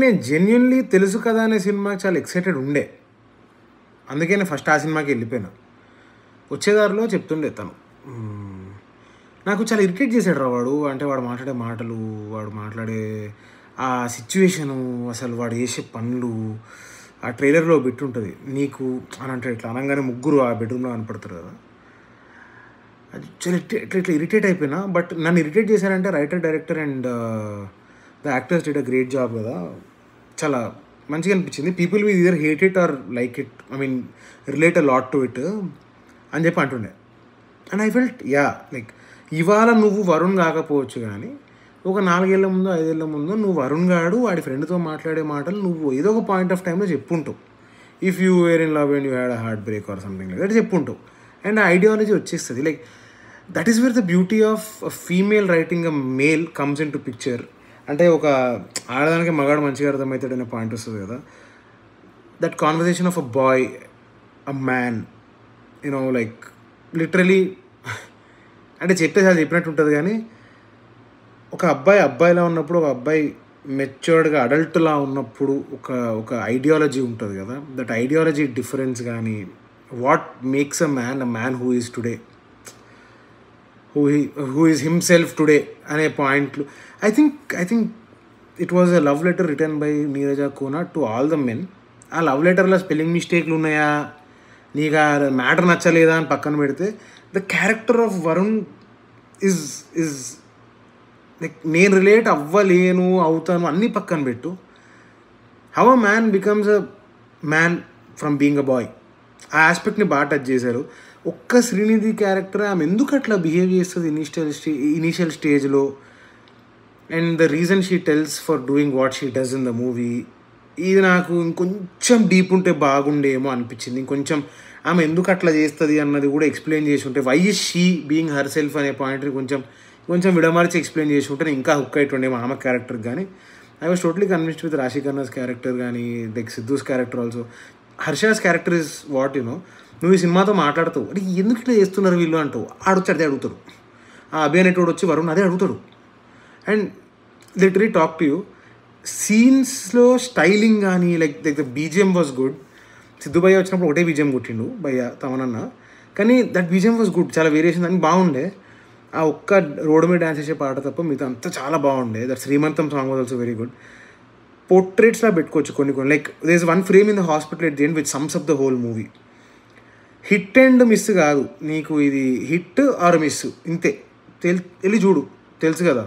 నేను జెన్యున్లీ తెలుసు కదా అనే సినిమాకి చాలా ఎక్సైటెడ్ ఉండే, అందుకే నేను ఫస్ట్ ఆ సినిమాకి వెళ్ళిపోయినా. వచ్చేదారిలో చెప్తుండే తను, నాకు చాలా ఇరిటేట్ చేశాడు రా వాడు. అంటే వాడు మాట్లాడే మాటలు, వాడు మాట్లాడే ఆ సిచ్యువేషను, అసలు వాడు చేసే పనులు. ఆ ట్రైలర్లో పెట్టుంటుంది నీకు అని అంటే, ఇట్లా అనగానే ముగ్గురు ఆ బెడ్రూమ్లో కనపడతారు కదా, అది చాలా ఇట్లా ఇరిటేట్ అయిపోయినా. బట్ నన్ను ఇరిటేట్ చేశారంటే writer, director and the actors did a great job కదా. చాలా మంచిగా అనిపించింది. People will either hate it or like it, I mean relate a lot to it అని చెప్పి అంటుండే. అండ్ ఐ ఫెల్ట్ లైక్ ఇవాళ నువ్వు వరుణ్ కాకపోవచ్చు, కానీ ఒక 4 ఏళ్ల ముందు 5 ఏళ్ల ముందు నువ్వు వరుణ్ గాడు వాడి ఫ్రెండ్తో మాట్లాడే మాటలు నువ్వు ఏదో ఒక పాయింట్ ఆఫ్ టైంలో చెప్పుంటావు. If you were in love and you had a heart break or something like that చెప్పుంటావు. అండ్ ఆ ఐడియాలజీ వచ్చేస్తుంది. Like that is where the beauty of female writing a male comes into picture. అంటే ఒక ఆడదానికి మగాడు మంచిగా అర్థమవుతాడనే point వస్తుంది కదా. That conversation of a boy, a man, you know like literally అంటే చాలా చెప్పినట్టు ఉంటుంది, కానీ ఒక అబ్బాయిలా ఉన్నప్పుడు, ఒక అబ్బాయి మెచ్యూర్డ్గా అడల్ట్లా ఉన్నప్పుడు ఒక ఐడియాలజీ ఉంటుంది కదా. దట్ ఐడియాలజీ డిఫరెన్స్ కానీ, what makes a man who is today, who is himself today అనే పాయింట్లు. I think it was a love letter written by Neeraja Kona to all the men. ఆ లవ్ లెటర్లో స్పెల్లింగ్ మిస్టేక్లు ఉన్నాయా, నీకు ఆ మ్యాటర్ నచ్చలేదా అని పక్కన పెడితే, the character of Varun is like నేను రిలేట్ అవ్వలేను, అవుతాను అన్నీ పక్కన పెట్టు. How a man becomes a man from being a bye, ఆ ఆస్పెక్ట్ని బాగా టచ్ చేశారు. ఒక్క శ్రీనిధి క్యారెక్టర్ ఆమె ఎందుకు అట్లా బిహేవ్ చేస్తుంది ఇనీషియల్ స్టేజ్లో, and the reason she tells for doing what she does in the movie, ఇది నాకు ఇంకొంచెం డీప్ ఉంటే బాగుండేమో అనిపించింది. ఇంకొంచెం ఆమె ఎందుకు అట్లా చేస్తుంది అన్నది కూడా ఎక్స్ప్లెయిన్ చేసి ఉంటే, why is she being herself అనే పాయింట్ని కొంచెం విడమర్చి ఎక్స్ప్లెయిన్ చేసి ఉంటే ఇంకా హుక్ అయిటుండేమో ఆమె క్యారెక్టర్కి. కానీ I was totally convinced with రాశి ఖన్నాస్ క్యారెక్టర్ కానీ, like Siddhu's character also. Harsha's character is what నువ్వు ఈ సినిమాతో మాట్లాడుతావు, అంటే ఎందుకు ఇట్లా చేస్తున్నారు వీళ్ళు అంటావు, ఆడొచ్చి అదే అడుగుతాడు. ఆ అభి అనేటోడు వచ్చి వరుణ్ అదే అడుగుతాడు. And literally talk to you. సీన్స్లో స్టైలింగ్ కానీ, like the BGM was good. సిద్ధుభయ్య వచ్చినప్పుడు ఒకటే బీజిఎం కొట్టిండు భయ్య తమనన్న, కానీ దట్ బీజిఎం వాజ్ గుడ్. చాలా వేరియేషన్ అని బాగుండే. ఆ ఒక్క రోడ్ మీద డ్యాన్స్ చేసే పాట తప్ప మిగతా అంతా చాలా బాగుండే. That Srimantham song was also very good. పోర్ట్రేట్స్లా పెట్టుకోవచ్చు కొన్ని. Like there is one frame in the hospital at the end which sums up the whole movie. Hit and miss కాదు, నీకు ఇది హిట్ ఆర్ మిస్ ఇంతే. వెళ్ళి చూడు, తెలుసు కదా.